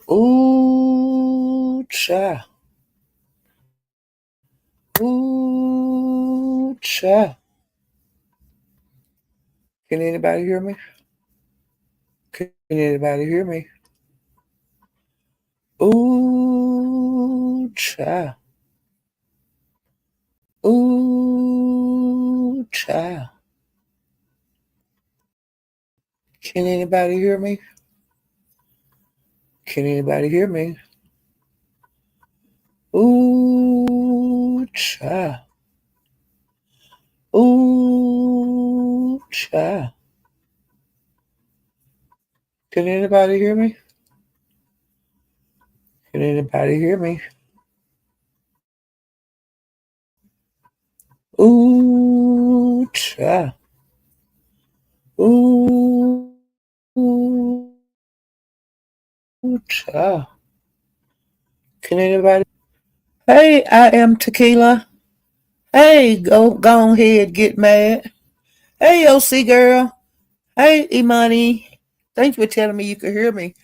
Ooh, cha. Ooh, cha. Can anybody hear me? Can anybody hear me? Ooh, cha. Ooh, cha. Can anybody hear me? Can anybody hear me? Ooh, cha. Ooh, cha. Can anybody hear me? Can anybody hear me? Ooh, cha. Ooh, cha. Can anybody? Hey, I am Tequila. Hey, go ahead, get mad. Hey, OC girl. Hey, Imani. Thanks for telling me you could hear me.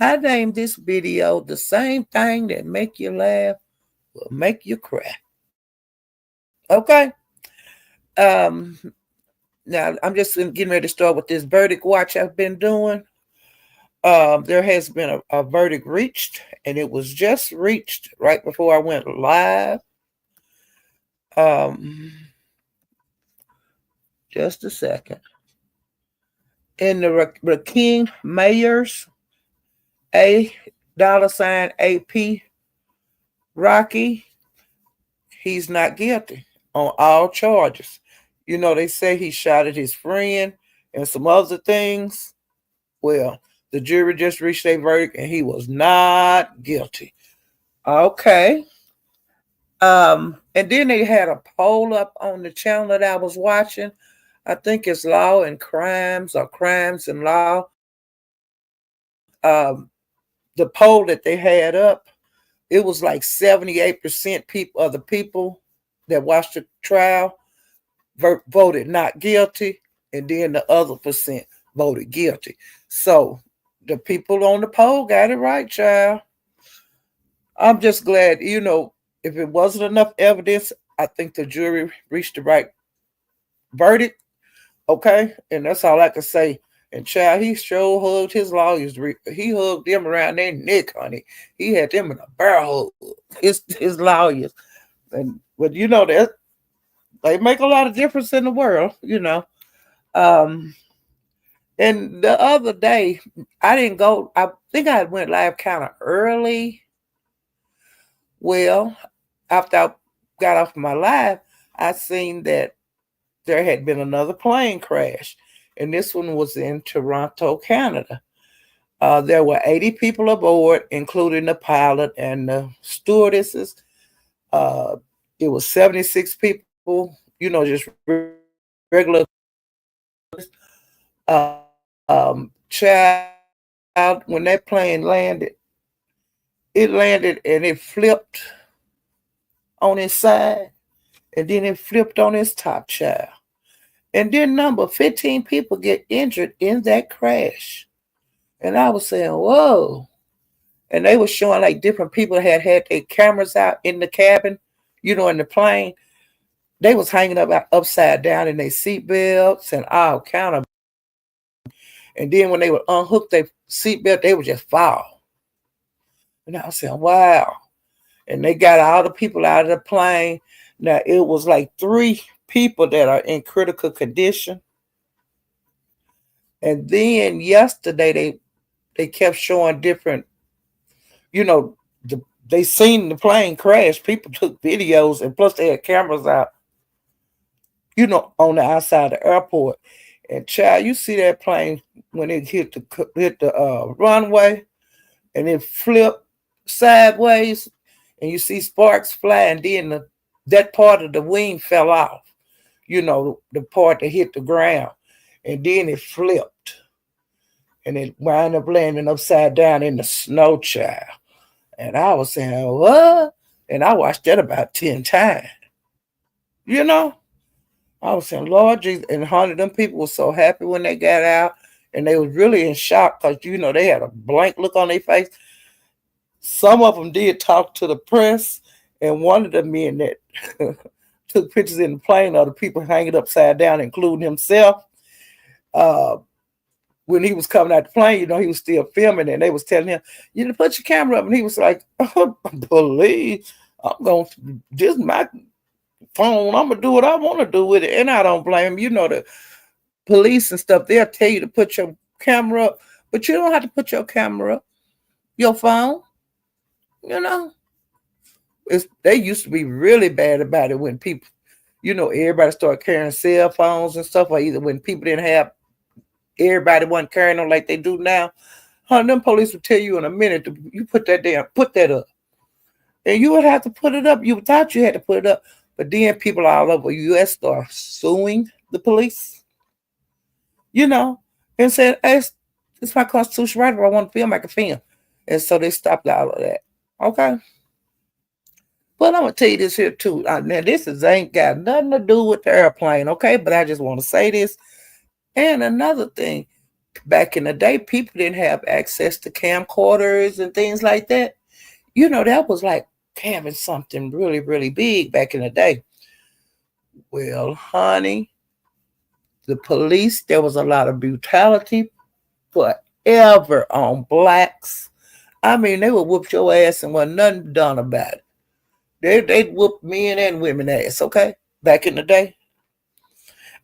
I named this video "The Same Thing That Make You Laugh Will Make You Cry." Okay. Um. Now I'm just getting ready to start with this verdict watch I've been doing. There has been a verdict reached, and it was just reached right before I went live. Um, just a second. In the King Mayors, A $AP Rocky, he's not guilty on all charges. You know, they say he shot at his friend and some other things. Well, the jury just reached a verdict and he was not guilty. Okay. And then they had a poll up on the channel that I was watching. I think it's Law and Crimes or Crimes and Law. Um, the poll that they had up, it was like 78% people of the people that watched the trial voted not guilty, and then the other percent voted guilty. So the people on the poll got it right, child. I'm just glad, if it wasn't enough evidence, I think the jury reached the right verdict. Okay, and that's all I can say. And child, he sure hugged his lawyers. He hugged them around their neck, honey. He had them in a bear hug. His lawyers, and but that they make a lot of difference in the world. Um, and the other day, I didn't go. I think I went live kind of early. Well, after I got off my live, I seen that there had been another plane crash, and this one was in Toronto, Canada. There were 80 people aboard, including the pilot and the stewardesses. Uh, it was 76 people, just regular. Uh, Child, when that plane landed, it landed and it flipped on its side, and then it flipped on its top, child. And then number 15 people get injured in that crash. And I was saying, whoa. And they were showing like different people had their cameras out in the cabin, in the plane. They was hanging upside down in their seatbelts and all kind of. And then when they would unhook their seatbelt, they would just fall. And I was saying, wow. And they got all the people out of the plane. Now it was like 3 people that are in critical condition. And then yesterday they kept showing different, you know, they seen the plane crash. People took videos, and plus they had cameras out, on the outside of the airport. And child, you see that plane when it hit the runway, and it flipped sideways, and you see sparks fly, and then that part of the wing fell off. The part that hit the ground, and then it flipped, and it wound up landing upside down in the snow, child. And I was saying, what? And I watched that about 10 times. You know? I was saying, Lord Jesus. And 100 of them people were so happy when they got out. And they was really in shock because, they had a blank look on their face. Some of them did talk to the press, and one of the men that took pictures in the plane of the people hanging upside down, including himself. Uh, when he was coming out the plane, he was still filming, and they was telling him, "You need to put your camera up," and he was like, oh, "Believe I'm going to this my phone. I'm gonna do what I want to do with it," and I don't blame him. The police and stuff, they'll tell you to put your camera up, but you don't have to put your camera up. Your phone, you know. They used to be really bad about it when people, everybody started carrying cell phones and stuff, or either when people didn't have, everybody wasn't carrying them like they do now. Them police would tell you in a minute, you put that up. And you would have to put it up. You thought you had to put it up. But then people all over the U.S. start suing the police, and said, "Hey, it's my constitutional right. If I want to film, I can film." And so they stopped all of that. Okay. But I'm going to tell you this here too. Now, ain't got nothing to do with the airplane, okay? But I just want to say this. And another thing, back in the day, people didn't have access to camcorders and things like that. That was like having something really, really big back in the day. Well, honey, the police, there was a lot of brutality forever on blacks. I mean, they would whoop your ass and wasn't nothing done about it. They'd whoop men and women ass, okay? Back in the day.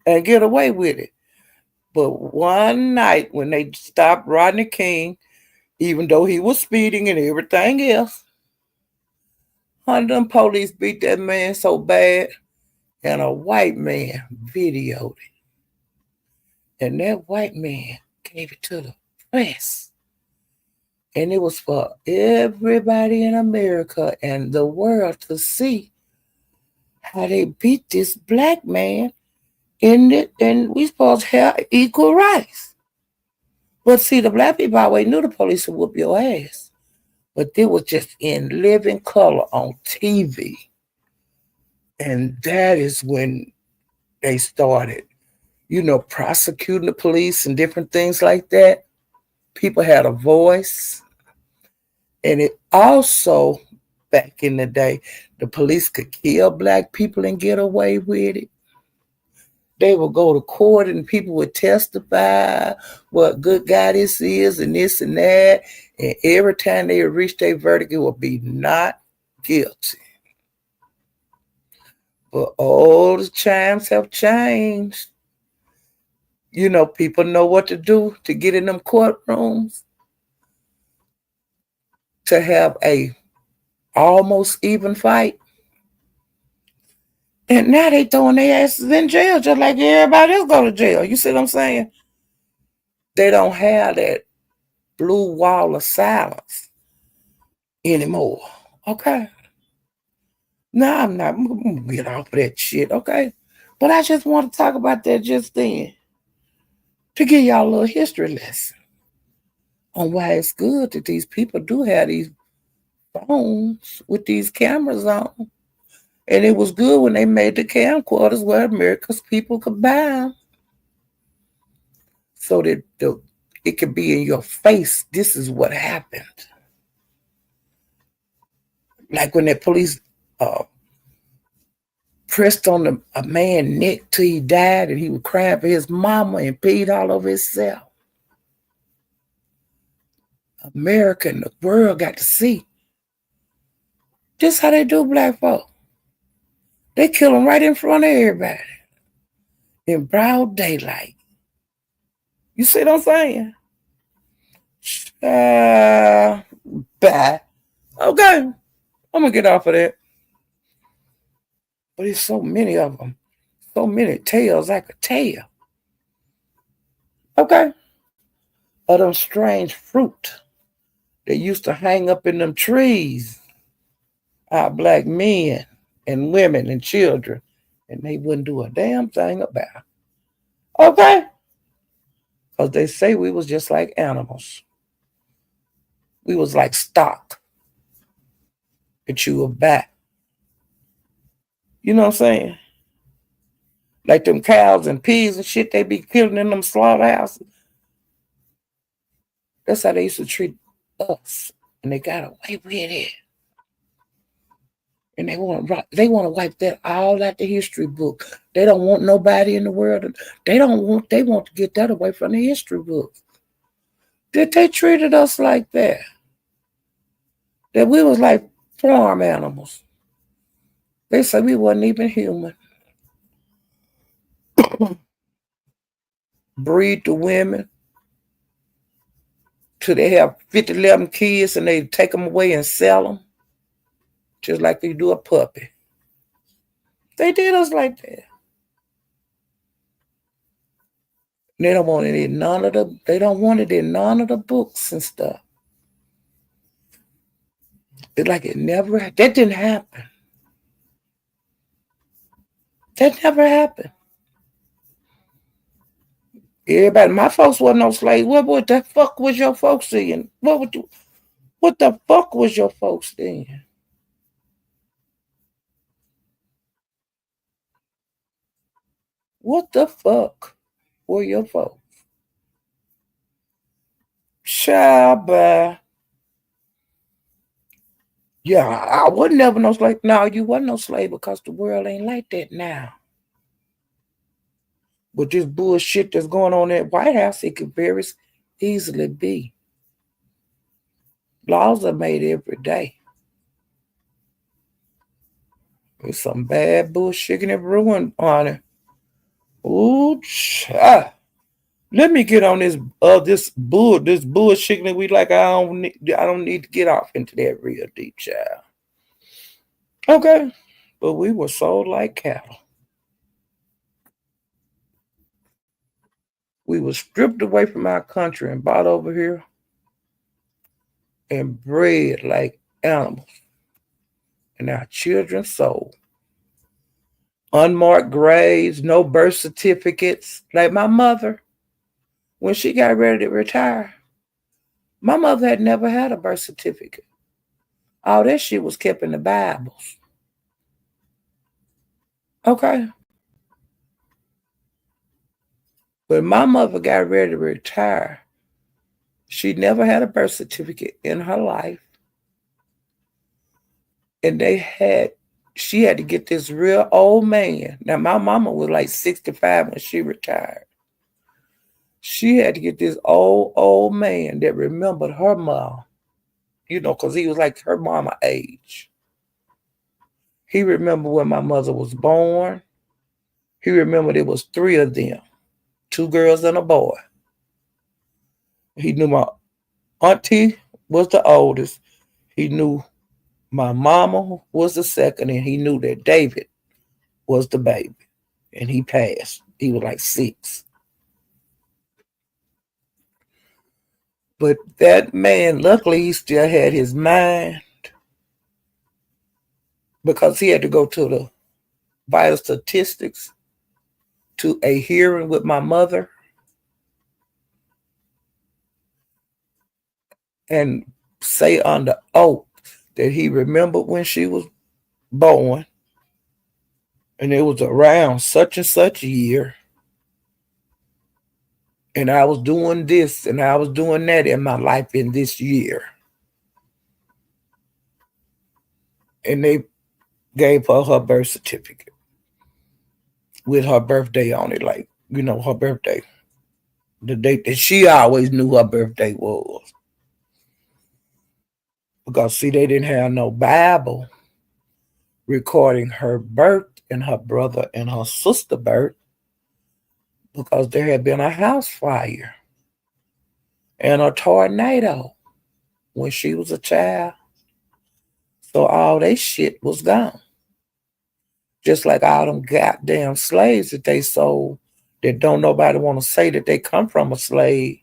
And get away with it. But one night when they stopped Rodney King, even though he was speeding and everything else, them police beat that man so bad, and a white man videoed it. And that white man gave it to the press. And it was for everybody in America and the world to see how they beat this black man in it, and we supposed to have equal rights. But see, the black people always knew the police would whoop your ass. But it was just in living color on TV. And that is when they started, prosecuting the police and different things like that. People had a voice. And it also, back in the day, the police could kill black people and get away with it. They would go to court and people would testify what good guy this is and this and that. And every time they would reach their verdict, it would be not guilty. But all the times have changed. People know what to do to get in them courtrooms, to have a almost even fight. And now they throwing their asses in jail just like everybody else go to jail. You see what I'm saying? They don't have that blue wall of silence anymore. Okay. No, I'm not. I'm going to get off of that shit. Okay. But I just want to talk about that just then to give y'all a little history lesson on why it's good that these people do have these phones with these cameras on. And it was good when they made the camcorders where America's people could buy them so that it could be in your face. This is what happened. Like when that police pressed on a man's neck till he died and he was crying for his mama and peed all over himself. America and the world got to see. This how they do black folk. They kill them right in front of everybody. In broad daylight. You see what I'm saying? Bye. Okay. I'm going to get off of that. But there's so many of them. So many tales I could tell. Okay. Of them strange fruit that used to hang up in them trees. Our black men and women and children. And they wouldn't do a damn thing about it. Okay? Because they say we was just like animals. We was like stock that you would buy. You know what I'm saying? Like them cows and pigs and shit they be killing in them slaughterhouses. That's how they used to treat us. and they got away with it. And they want to wipe that all out the history book. They don't want nobody in the world. They want to get that away from the history book. That they treated us like that. That we was like farm animals. They said we wasn't even human. Breed the women till they have 50, 11 kids and they take them away and sell them. Just like they do a puppy. They did us like that. They don't want it in none of the. They don't want it in none of the books and stuff. It's like it never. That didn't happen. That never happened. Everybody, my folks wasn't no slaves. What the fuck was your folks saying? What the fuck was your folks saying? What the fuck were your folks? Child, yeah, I wasn't never no slave. No, you wasn't no slave because the world ain't like that now. With this bullshit that's going on at White House, it could very easily be. Laws are made every day. There's some bad bullshit and brewing on it. Ooh, child. Let me get on this bullshit that we like. I don't need to get off into that real deep, child. Okay, but we were sold like cattle. We were stripped away from our country and brought over here and bred like animals, and our children sold. Unmarked graves, no birth certificates. Like my mother, when she got ready to retire, my mother had never had a birth certificate. All that shit was kept in the Bibles. Okay. When my mother got ready to retire, she never had a birth certificate in her life. And she had to get this real old man. Now, my mama was like 65 when she retired. She had to get this old man that remembered her mom, because he was like her mama age. He remembered when my mother was born. He remembered it was three of them, two girls and a boy. He knew my auntie was the oldest. He knew my mama was the second, and he knew that David was the baby. And he passed. He was like 6. But that man, luckily, he still had his mind because he had to go to the vital statistics to a hearing with my mother and say under oath that he remembered when she was born and it was around such and such year. And I was doing this and I was doing that in my life in this year. And they gave her birth certificate with her birthday on it, like, her birthday. The date that she always knew her birthday was. Because, see, they didn't have no Bible recording her birth and her brother and her sister birth because there had been a house fire and a tornado when she was a child. So all that shit was gone. Just like all them goddamn slaves that they sold that don't nobody want to say that they come from a slave.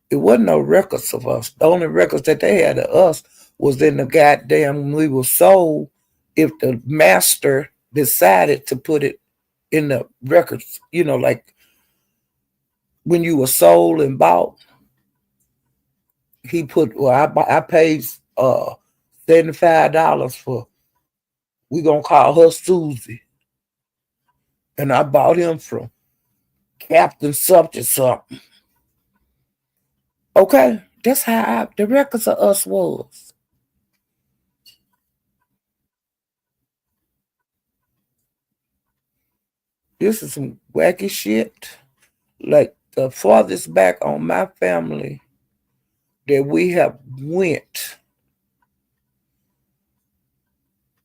It wasn't no records of us. The only records that they had of us was in the goddamn we were sold if the master decided to put it in the records, like when you were sold and bought, he put, I paid $75 for, we gonna call her Susie. And I bought him from Captain something something. Okay, that's how the records of us was. This is some wacky shit. Like the farthest back on my family that we have went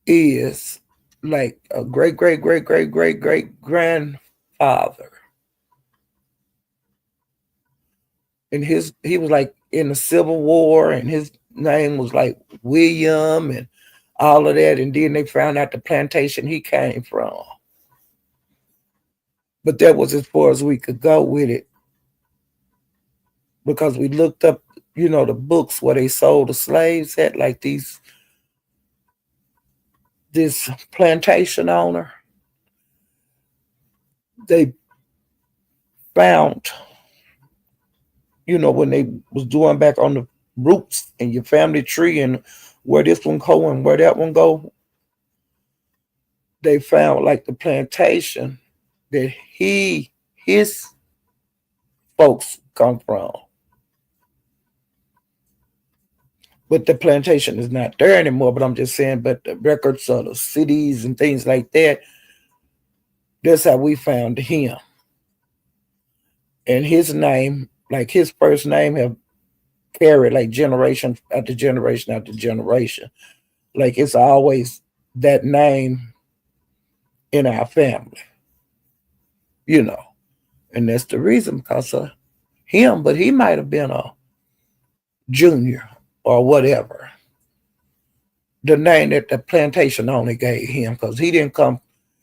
is like a great great great great great great grandfather, and he was like in the Civil War, and his name was like William and all of that, and then they found out the plantation he came from. But that was as far as we could go with it because we looked up, the books where they sold the slaves at, like this plantation owner. They found, when they was doing back on the roots and your family tree and where this one go and where that one go, they found like the plantation that his folks come from. But the plantation is not there anymore. But I'm just saying, but the records of the cities and things like that, that's how we found him. And his name, like his first name, have carried like generation after generation after generation. Like it's always that name in our family, you know. And that's the reason because of him, but he might have been a junior or whatever. The name that the plantation only gave him because he didn't come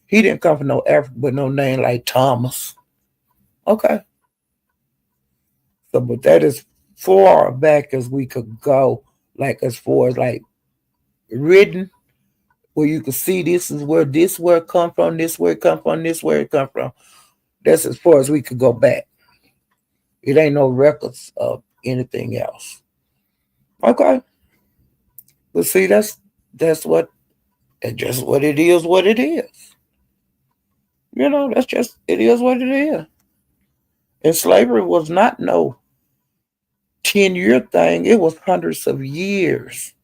from no Africa with no name like Thomas. Okay. So but that is far back as we could go, like as far as like written, where you could see this word come from, this word come from, this word come from. That's as far as we could go back. It ain't no records of anything else. Okay. But see, that's what that's just what it is. What it is. That's just it is what it is. And slavery was not no 10-year thing. It was hundreds of years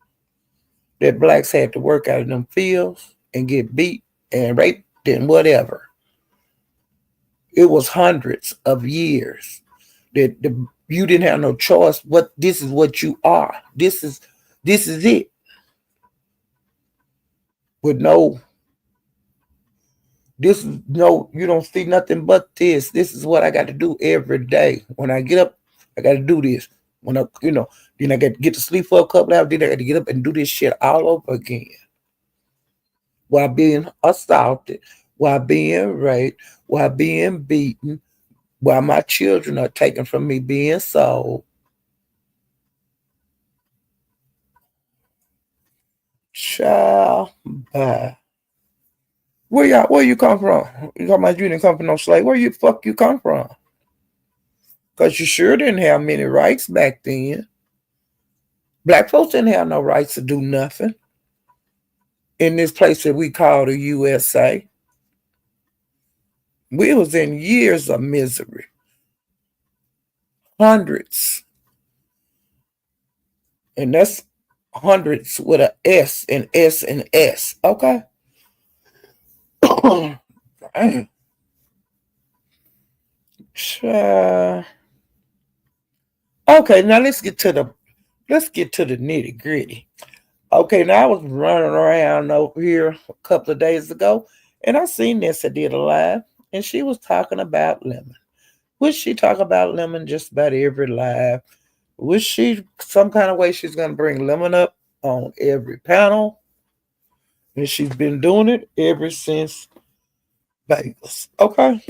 that blacks had to work out in them fields and get beat and raped and whatever. It was hundreds of years that you didn't have no choice. What this is what you are. This is it. With no, this is no, you don't see nothing but this. This is what I got to do every day. When I get up, I got to do this. When then I got to get to sleep for a couple hours. Then I got to get up and do this shit all over again while being assaulted, while being raped, while being beaten, while my children are taken from me being sold. Child, bye. Where you come from? You talking about you didn't come from no slave? Where you fuck you come from? Cause you sure didn't have many rights back then. Black folks didn't have no rights to do nothing in this place that we call the USA. We was in years of misery. Hundreds. And that's hundreds with a S and S and S. Okay? Damn. Okay, now let's get to the nitty gritty. Okay, now I was running around over here a couple of days ago, and I seen Nessa did a live, and she was talking about lemon. Would she talk about lemon just about every live? Was she some kind of way she's gonna bring lemon up on every panel? And she's been doing it ever since Vegas. Okay.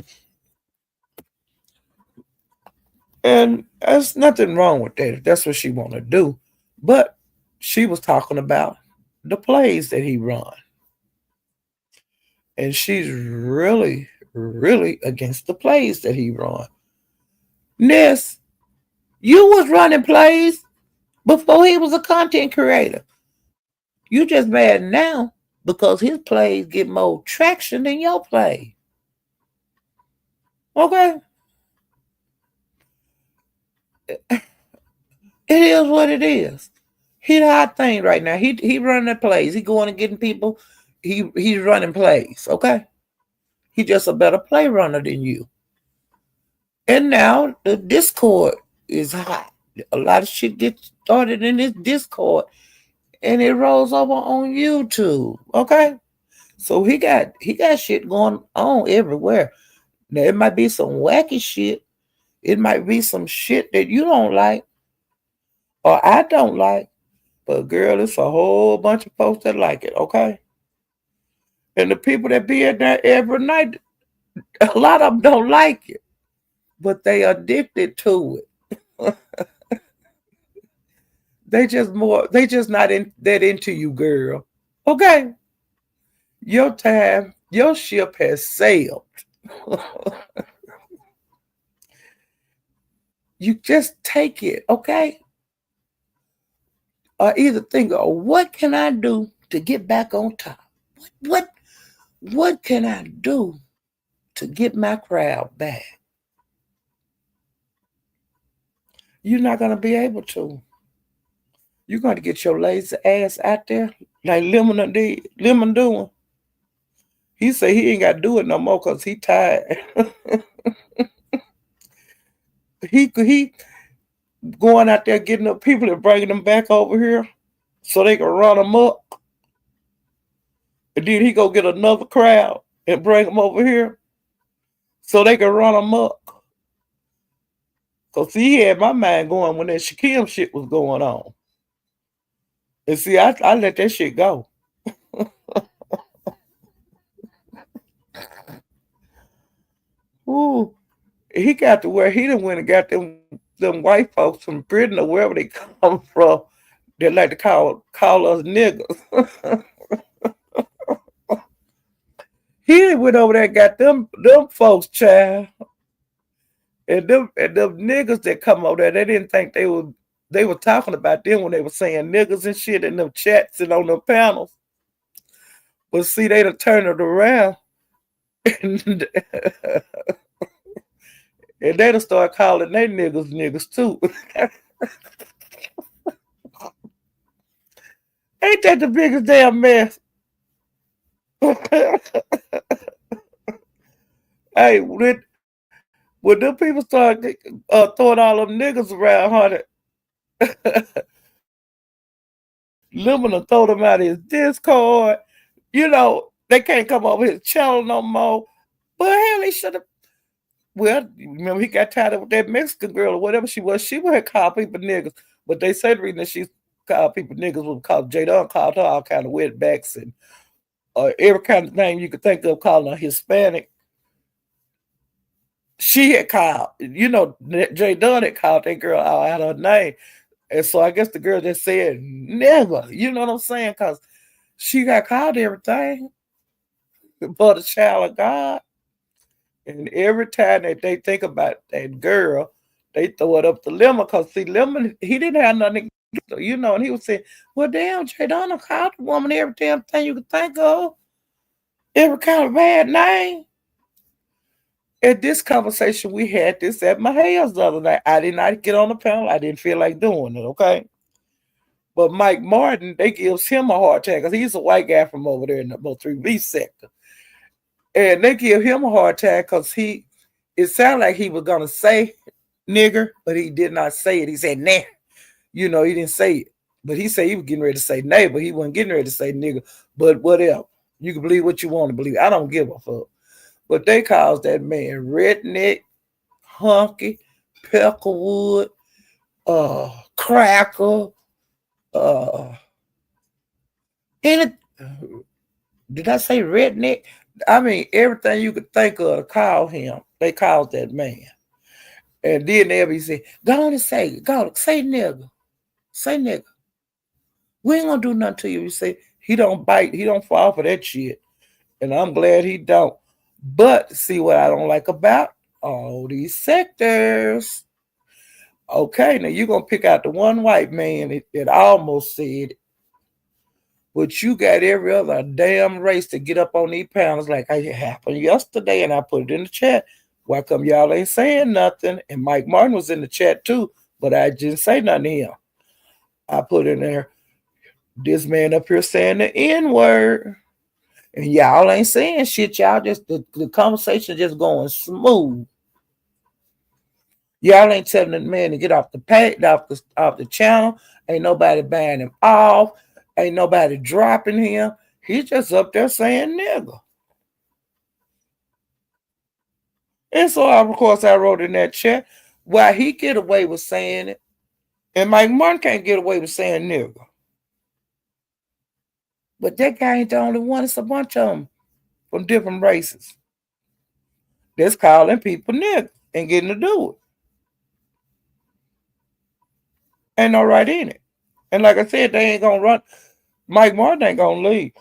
And there's nothing wrong with that if that's what she wanna do. But she was talking about the plays that he run. And she's really, really against the plays that he run. Ness, you was running plays before he was a content creator. You just mad now because his plays get more traction than your play. Okay? It is what it is. He the hot thing right now. He running the plays. He going and getting people. He's running plays. Okay. He just a better play runner than you. And now the Discord is hot. A lot of shit gets started in this Discord, and it rolls over on YouTube. Okay. So he got shit going on everywhere. Now it might be some wacky shit. It might be some shit that you don't like or I don't like. But girl, it's a whole bunch of folks that like it, okay? And the people that be in there every night, a lot of them don't like it, but they addicted to it. They just not that into you, girl. Okay, your time, your ship has sailed. You just take it, okay? Or either think, oh, what can I do to get back on top? What what can I do to get my crowd back? You're not gonna be able to. You're gonna get your lazy ass out there like Lemon did. Lemon doing. He said he ain't got to do it no more because he tired. he going out there getting the people and bringing them back over here so they can run them up. And then he go get another crowd and bring them over here so they can run them up. Cause he had my mind going when that Shaquem shit was going on. And see, I let that shit go. Ooh, he got to where he done went and got them white folks from Britain or wherever they come from. They like to call us niggas. He went over there and got them folks, child. And them niggas that come over there, they didn't think they were talking about them when they were saying niggas and shit in them chats and on them panels. But see, they done turned it around. And, and they done start calling they niggas too. Ain't that the biggest damn mess? Hey, when them people start throwing all them niggas around, honey, Lemon will throw them out of his Discord. You know, they can't come over his channel no more. But hell, he should have. Well, remember he got tired of that Mexican girl or whatever she was. She would call people niggas. But they said the reason that she called people niggas was because Jada called her all kind of wetbacks and every kind of name you could think of calling her Hispanic. She had called, Jay Dunn had called that girl out her name. And so I guess the girl just said, never, you know what I'm saying? Because she got called everything but a child of God. And every time that they think about that girl, they throw it up to Lemon. Because, see, Lemon, he didn't have nothing, and he was saying, well, damn, Jay Dunn called the woman every damn thing you could think of. Every kind of bad name. At this conversation, we had this at my house the other night. I did not get on the panel. I didn't feel like doing it, okay? But Mike Martin, they gives him a hard time because he's a white guy from over there in the 3B sector. And they give him a hard time because it sounded like he was going to say nigger, but he did not say it. He said nah. He didn't say it. But he said he was getting ready to say nay, but he wasn't getting ready to say nigger. But whatever. You can believe what you want to believe. I don't give a fuck. But they calls that man redneck, hunky, peckerwood, cracker, and did I say redneck? I mean, everything you could think of to call him, they called that man. And then they'll be saying, go on and say nigga. Say nigga. We ain't gonna do nothing to you. You say, he don't bite, he don't fall for that shit. And I'm glad he don't. But see what I don't like about all these sectors. Okay, now you're going to pick out the one white man that almost said it. But you got every other damn race to get up on these panels like it happened yesterday, and I put it in the chat. Why come y'all ain't saying nothing? And Mike Martin was in the chat too, but I didn't say nothing to him. I put in there, this man up here saying the N word. And y'all ain't saying shit. Y'all just, the conversation just going smooth. Y'all ain't telling the man to get off the page, off the channel. Ain't nobody buying him off. Ain't nobody dropping him. He's just up there saying nigga. And so, of course, I wrote in that chat, why he get away with saying it, and Mike Martin can't get away with saying nigga. But that guy ain't the only one. It's a bunch of them from different races that's calling people nigga and getting to do it. Ain't no right in it. And like I said, they ain't gonna run. Mike Martin ain't gonna leave.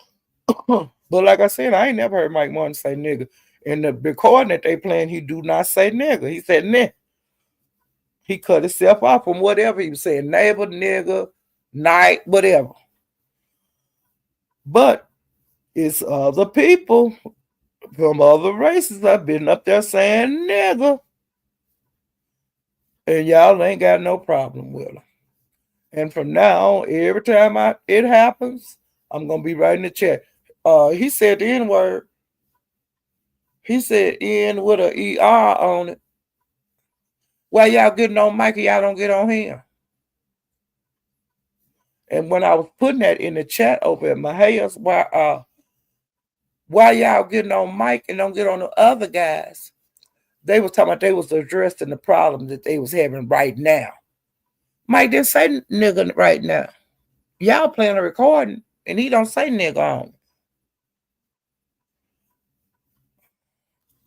But like I said, I ain't never heard Mike Martin say nigga. In the recording that they playing, he do not say nigga. He said nigga. He cut himself off from whatever he was saying, neighbor, nigga, night, whatever. But it's other people from other races that been up there saying nigga. And y'all ain't got no problem with them. And from now on, every time it happens, I'm gonna be writing the chat. He said the N word. He said N with a ER on it. Why y'all getting on Mikey? Y'all don't get on him. And when I was putting that in the chat over at my house, why y'all getting on Mike and don't get on the other guys? They was talking about they was addressing the problem that they was having right now. Mike didn't say nigga right now. Y'all playing a recording and he don't say nigga on.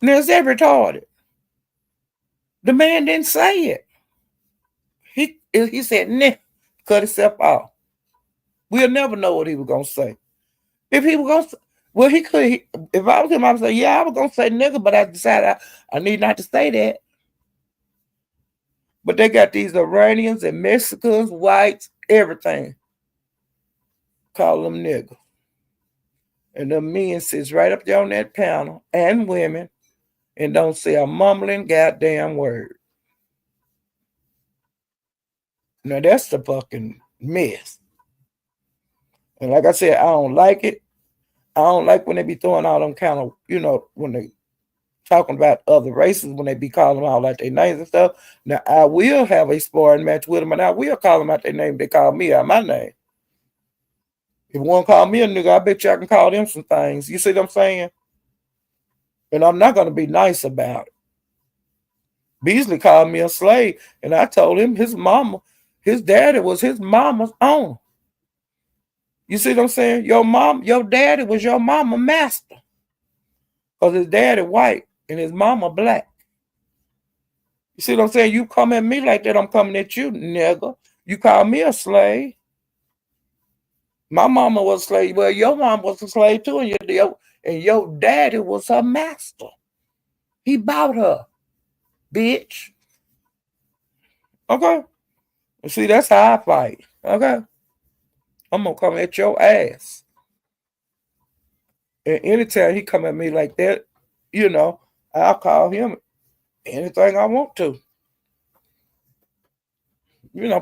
Now, is that retarded? The man didn't say it. He said nigga, cut himself off. We'll never know what he was gonna say. If he was gonna, well, he could. If I was him, I would say, yeah, I was gonna say nigga, but I decided I need not to say that. But they got these Iranians and Mexicans, whites, everything. Call them niggas. And the men sits right up there on that panel, and women, and don't say a mumbling goddamn word. Now that's the fucking mess. And like I said, I don't like it. I don't like when they be throwing all them kind of, when they talking about other races, when they be calling them out like their names and stuff. Now, I will have a sparring match with them, and I will call them out their name. They call me out my name. If one call me a nigga, I bet you I can call them some things. You see what I'm saying? And I'm not going to be nice about it. Beasley called me a slave, and I told him his daddy was his mama's owner. You see what I'm saying? Your daddy was your mama master. Because his daddy white and his mama black. You see what I'm saying? You come at me like that, I'm coming at you, nigga. You call me a slave. My mama was a slave. Well, your mom was a slave too, and your daddy was her master. He bought her, bitch. Okay? See, that's how I fight. Okay? I'm going to come at your ass. And anytime he come at me like that, I'll call him anything I want to.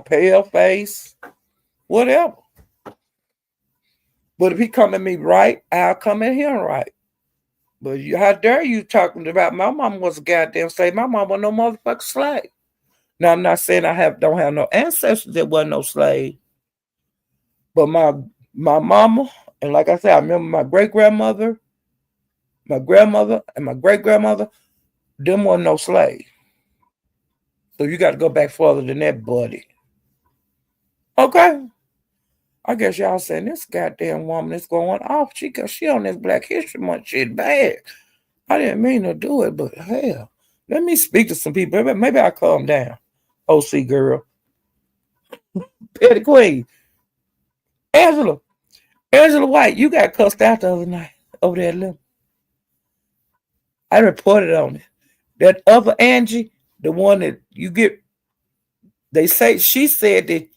Pale face, whatever. But if he come at me right, I'll come at him right. But how dare you talking about my mom was a goddamn slave? My mom was no motherfucking slave. Now I'm not saying don't have no ancestors that wasn't no slave. But my mama, and like I said, I remember my great-grandmother, my grandmother, and my great-grandmother, them wasn't no slave. So you got to go back further than that, buddy. Okay. I guess y'all saying this goddamn woman is going off. She on this Black History Month shit bad. I didn't mean to do it, but hell, let me speak to some people. Maybe I'll calm down. OC girl. Petty Queen. Angela White, you got cussed out the other night over that little. I reported on it. That other Angie, the one that you get, she said that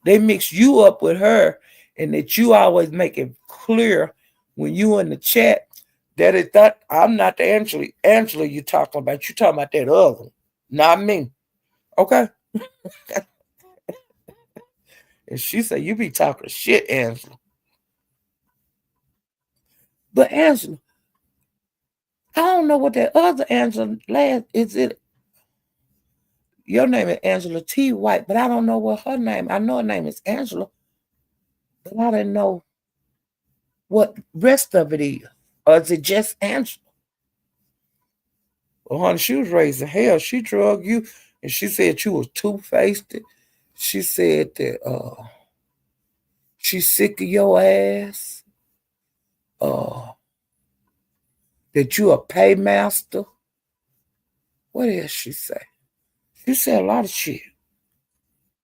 they mix you up with her and that you always make it clear when you in the chat that it thought I'm not the Angela you talking about. You talking about that other one, not me. Okay? And she said, "You be talking shit, Angela." But Angela, I don't know what that other Angela last is. It your name is Angela T. White, but I don't know what her name. I know her name is Angela, but I didn't know what rest of it is. Or is it just Angela? Well, honey, she was raising hell. She drugged you, and she said you was two faced. She said that she's sick of your ass. Uh, that you a paymaster. What else she say? She said a lot of shit.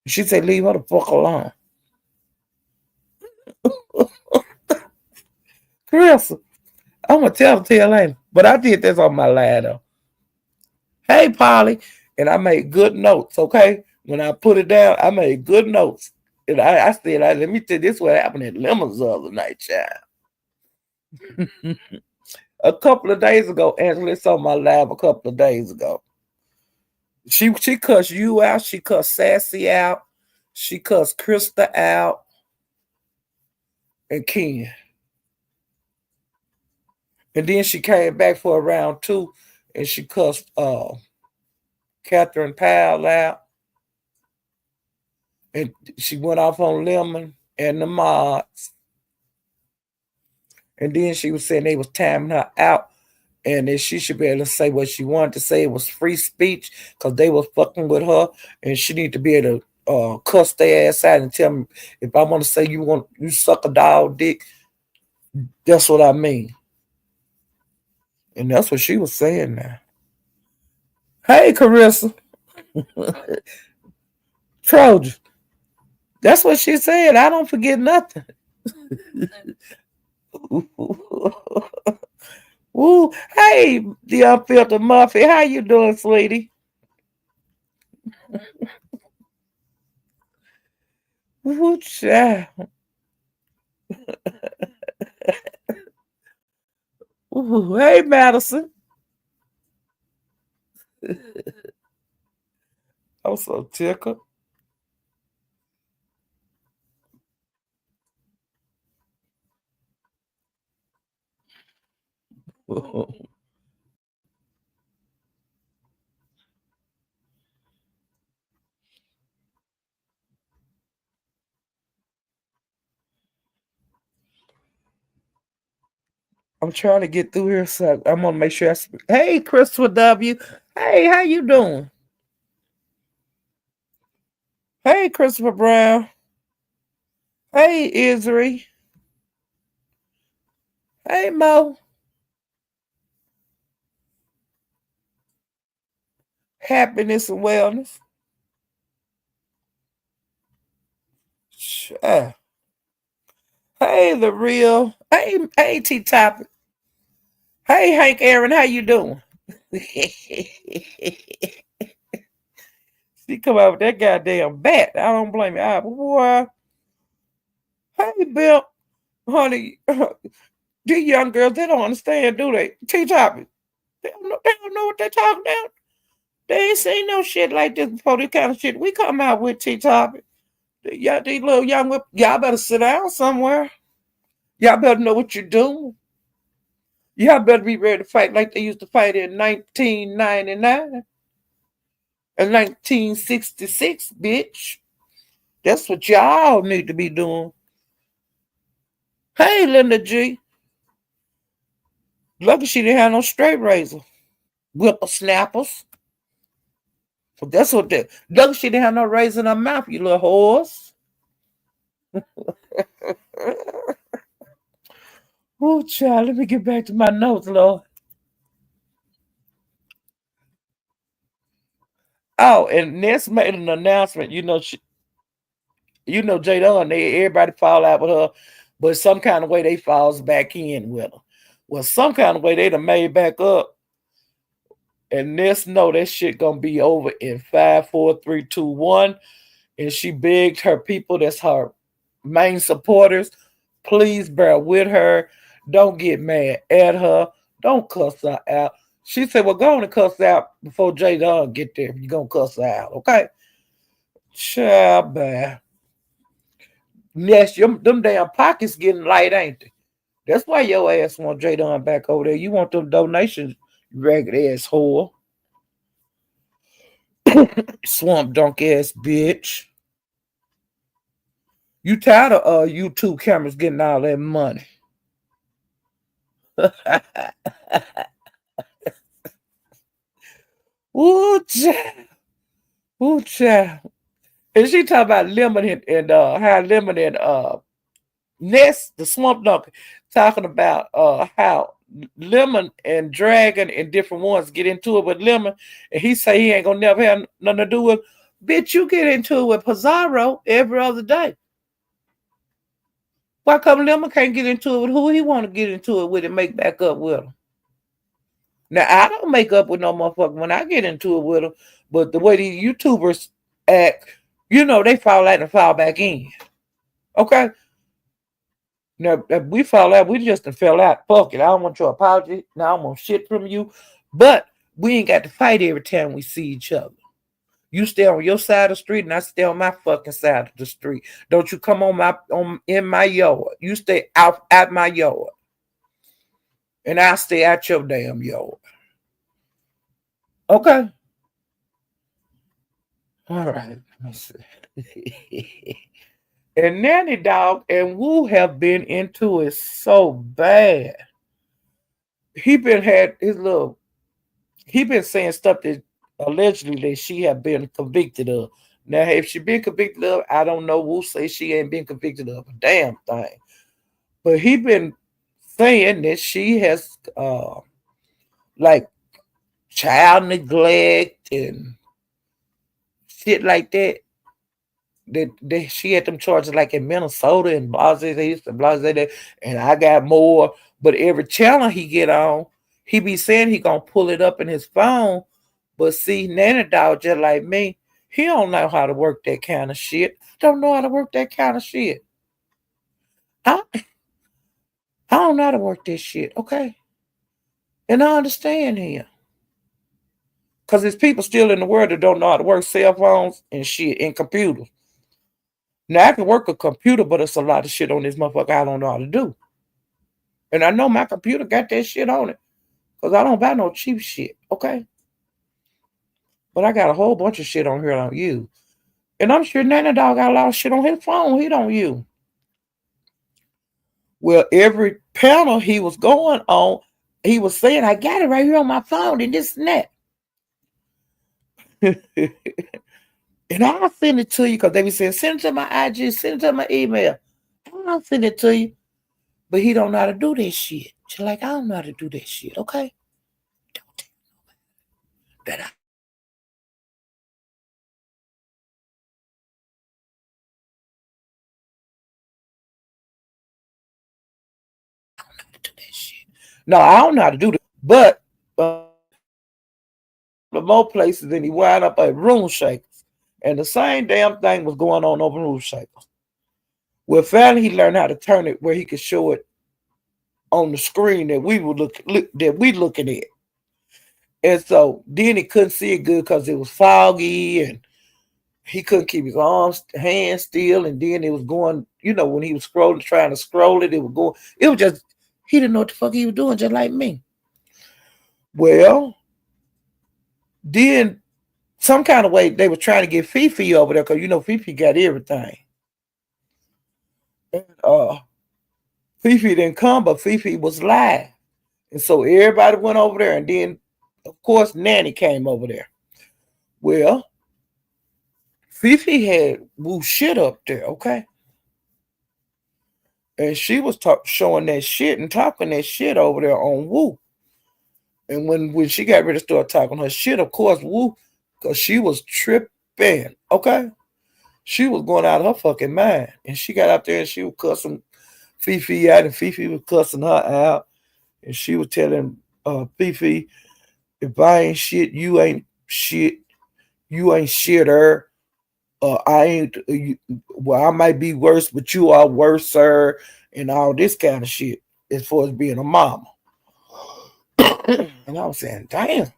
She said leave her the fuck alone. Chris, I'm gonna tell you later. But I did this on my ladder. Hey, Polly, and I made good notes. Okay, when I put it down, I made good notes. And I said, let me tell you, this what happened at Lemons the other night, child. A couple of days ago, Angela saw my live a couple of days ago. She cussed you out. She cussed Sassy out. She cussed Krista out and Ken. And then she came back for a round two and she cussed Catherine Powell out. And she went off on Lemon and the mods. And then she was saying they was timing her out and that she should be able to say what she wanted to say. It was free speech because they was fucking with her and she need to be able to cuss their ass out and tell me if I want to say you suck a dog dick, that's what I mean. And that's what she was saying now. Hey, Carissa. Trojan. That's what she said. I don't forget nothing. Woo. Hey, the unfiltered Muffy. How you doing, sweetie? Woo, child. Ooh, hey, Madison. I'm so tickled. I'm trying to get through here, so I'm gonna make sure I speak. Hey, Christopher W. Hey, how you doing? Hey, Christopher Brown. Hey, Isri. Hey, Mo. Happiness and wellness. Hey, the real. Hey, T Topic. Hey, Hank Aaron, how you doing? She come out with that goddamn bat. I don't blame you. Boy. Hey, Bill. Honey, these young girls, they don't understand, do they? T Topic. They don't know what they're talking about. They ain't seen no shit like this before. This kind of shit we come out with, T Topic. Y'all, these little young whip, y'all better sit down somewhere. Y'all better know what you're doing. Y'all better be ready to fight like they used to fight in 1999 and 1966, bitch. That's what y'all need to be doing. Hey, Linda G. Lucky she didn't have no straight razor. Whippersnappers. But that's what they. Lucky she didn't have no razor in her mouth, you little horse. Oh, child, let me get back to my notes, Lord. Oh, and Ness made an announcement. Jay Dunn, everybody fall out with her, but some kind of way they falls back in with her. Well, some kind of way they done made back up. And Ness know that shit gonna be over in 5, 4, 3, 2, 1. And she begged her people, that's her main supporters, please bear with her. Don't get mad at her. Don't cuss her out. She said, well, go on and cuss her out before Jay Dunn get there. You're gonna cuss her out, okay? Child, man. Yes, them damn pockets getting light, ain't they? That's why your ass want Jadon back over there. You want them donations, you ragged ass whore. Swamp dunk ass bitch. You tired of YouTube cameras getting all that money. Ooh, child. Ooh, child. And she talk about Lemon and how Lemon and Ness, the swamp donkey, talking about how Lemon and Dragon and different ones get into it with Lemon, and he say he ain't gonna never have nothing to do with. Bitch, you get into it with Pizarro every other day. Why come Lemon can't get into it with who he want to get into it with and make back up with him? Now I don't make up with no motherfucker when I get into it with them, but the way these YouTubers act, they fall out and fall back in. Okay, now if we fall out, we just fell out. Fuck it, I don't want your apology. Now I don't want shit from you, but we ain't got to fight every time we see each other. You stay on your side of the street, and I stay on my fucking side of the street. Don't you come in my yard. You stay out at my yard, and I stay at your damn yard. Okay. All right. Let me see. And Nanny Dog and Woo have been into it so bad. He been had his little. He been saying stuff that allegedly that she have been convicted of. Now, if she been convicted of, I don't know. Woo say she ain't been convicted of a damn thing. But he been saying that she has like child neglect and shit like that. That she had them charges like in Minnesota and blase this and blase that, and I got more. But every channel he get on, he be saying he gonna pull it up in his phone. But see, Nanny Dog just like me, he don't know how to work that kind of shit. I don't know how to work that kind of shit. I, I don't know how to work this shit, okay? And I understand him. Because there's people still in the world that don't know how to work cell phones and shit and computers. Now, I can work a computer, but it's a lot of shit on this motherfucker I don't know how to do. And I know my computer got that shit on it. Because I don't buy no cheap shit, okay? But I got a whole bunch of shit on here I don't use. And I'm sure Nana Dog got a lot of shit on his phone he don't use. Well, every panel he was going on, he was saying, I got it right here on my phone and this and that. And I'll send it to you because they be saying, send it to my IG, send it to my email. I'll send it to you. But he don't know how to do this shit. She's like, I don't know how to do that shit, okay? Don't tell nobody that I don't know how to do that shit. No, I don't know how to do that. But more places than he wound up at Room Shakers. And the same damn thing was going on over Room Shakers. Well, finally he learned how to turn it where he could show it on the screen that we were looking at. And so then he couldn't see it good because it was foggy and he couldn't keep his hands still. And then it was going, when he was scrolling, trying to scroll it, it was going, it was just, he didn't know what the fuck he was doing, just like me. Well, then some kind of way they were trying to get Fifi over there because, Fifi got everything. And Fifi didn't come, but Fifi was live. And so everybody went over there. And then, of course, Nanny came over there. Well, Fifi had Woo shit up there, okay? And she was showing that shit and talking that shit over there on Woo. And when she got ready to start talking her shit, of course, Woo, because she was tripping, okay? She was going out of her fucking mind. And she got out there and she was cussing Fifi out, and Fifi was cussing her out. And she was telling Fifi, if I ain't shit, you ain't shit. You ain't shitter. I ain't. Well, I might be worse, but you are worse, sir, and all this kind of shit as far as being a mama. And I was saying, damn.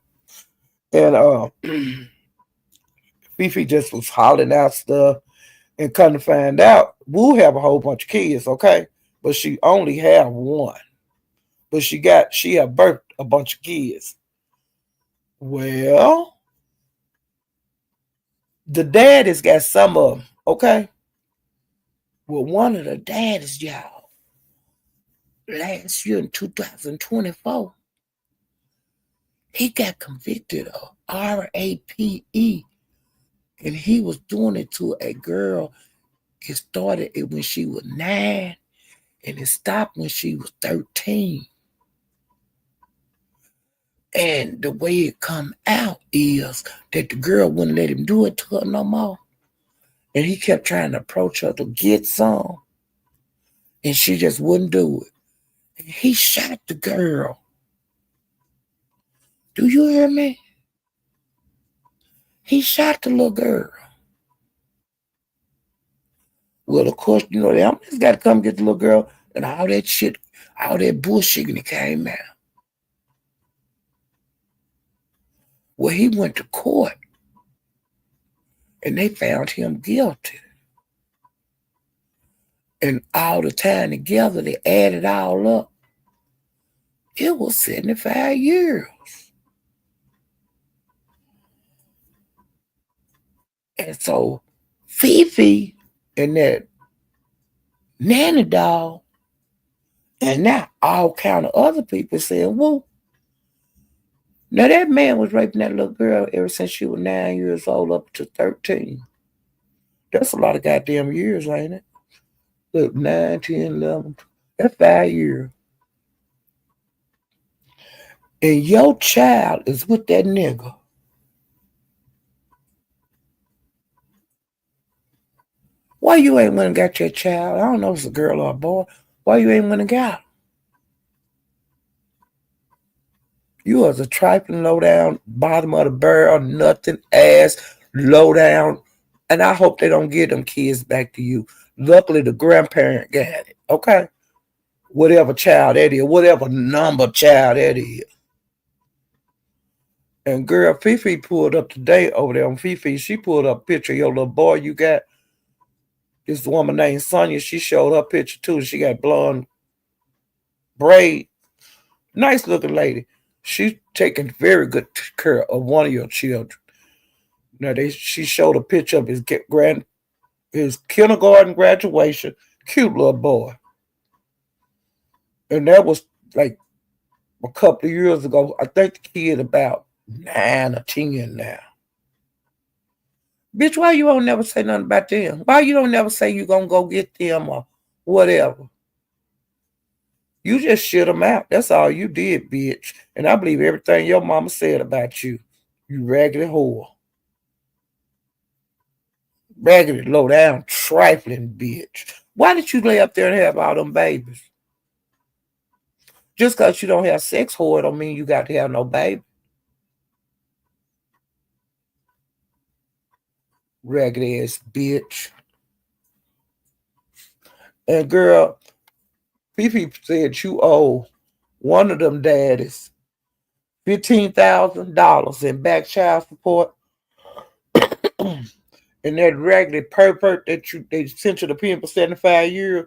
And Fifi just was hollering out stuff and come to find out, Woo have a whole bunch of kids, okay? But she only have one. But she had birthed a bunch of kids. Well, the daddies got some of them, okay? Well, one of the daddies, y'all, last year in 2024, he got convicted of RAPE, and he was doing it to a girl. It started when she was 9, and it stopped when she was 13. And the way it come out is that the girl wouldn't let him do it to her no more. And he kept trying to approach her to get some, and she just wouldn't do it. And he shot the girl. Do you hear me? He shot the little girl. Well, of course, the ambulance got to come get the little girl, and all that shit, all that bullshit, and it came out. Well, he went to court, and they found him guilty. And all the time together, they added all up. It was 75 years. And so Fifi and that nanny dog, and now all kind of other people saying, well, now that man was raping that little girl ever since she was 9 years old up to 13. That's a lot of goddamn years, ain't it? Look, 9, 10, 11. That's 5 years. And your child is with that nigga. Why you ain't went and got your child? I don't know if it's a girl or a boy. Why you ain't went and got him? You was a trifling, low down, bottom of the barrel, nothing ass, low down. And I hope they don't give them kids back to you. Luckily, the grandparent got it. Okay? Whatever child that is, whatever number child that is. And girl, Fifi pulled up today over there on Fifi. She pulled up a picture of your little boy you got. This woman named Sonia, she showed her picture too. She got blonde braid. Nice looking lady. She's taking very good care of one of your children. Now she showed a picture of his kindergarten graduation. Cute little boy. And that was like a couple of years ago. I think the kid about 9 or 10 now. Bitch, why you don't never say nothing about them? Why you don't never say you gonna go get them or whatever? You just shit them out. That's all you did, bitch. And I believe everything your mama said about you. You raggedy whore. Raggedy, low down, trifling bitch. Why did you lay up there and have all them babies? Just because you don't have sex whore don't mean you got to have no baby. Raggedy ass bitch. And girl, Fifi said you owe one of them daddies $15,000 in back child support. And that raggedy pervert that they sent you the pen for 75 years,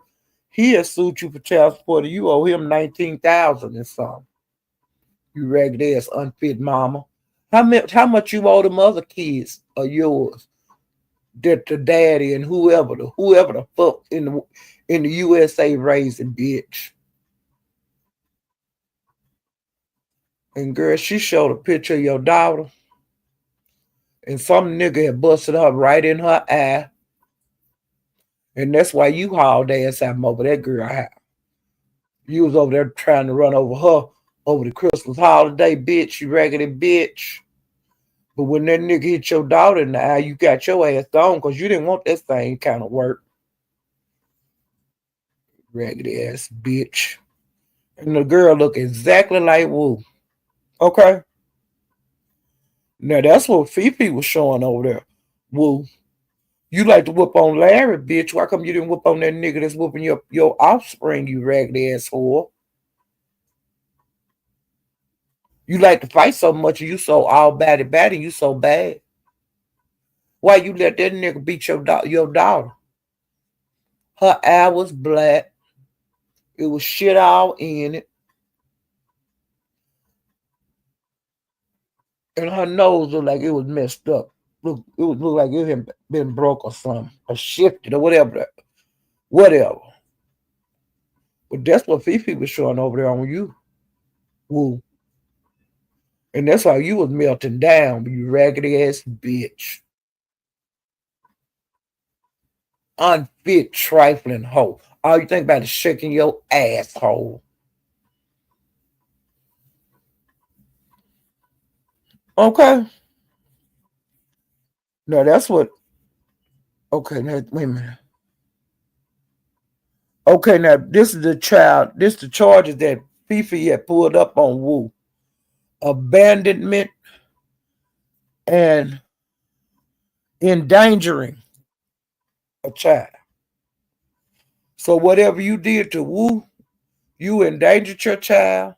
he has sued you for child support, and you owe him 19,000 and something. You raggedy ass unfit mama. How much you owe them other kids of yours? That the daddy and whoever the fuck in the USA raising, bitch. And girl, she showed a picture of your daughter, and some nigga had busted her right in her eye. And that's why you hauled ass out over that girl house. You was over there trying to run over her over the Christmas holiday, bitch, you raggedy bitch. But when that nigga hit your daughter in the eye, you got your ass gone because you didn't want that thing kind of work. Raggedy ass bitch. And the girl look exactly like Woo. Okay? Now that's what Fifi was showing over there. Woo. You like to whoop on Larry, bitch. Why come you didn't whoop on that nigga that's whooping your offspring, you raggedy ass whore? You like to fight so much and you so all batty, you so bad. Why you let that nigga beat your daughter? Her eye was black. It was shit all in it. And her nose looked like it was messed up. It looked like it had been broke or something, or shifted or whatever. Whatever. But that's what Fifi was showing over there on you. Woo. And that's how you was melting down, you raggedy ass bitch. Unfit, trifling hoe. All you think about is shaking your asshole. Okay. Now that's what. Okay, now wait a minute. Okay, now this is the child. This is the charges that Fifi had pulled up on Wu: abandonment and endangering a child. So whatever you did to Wu, you endangered your child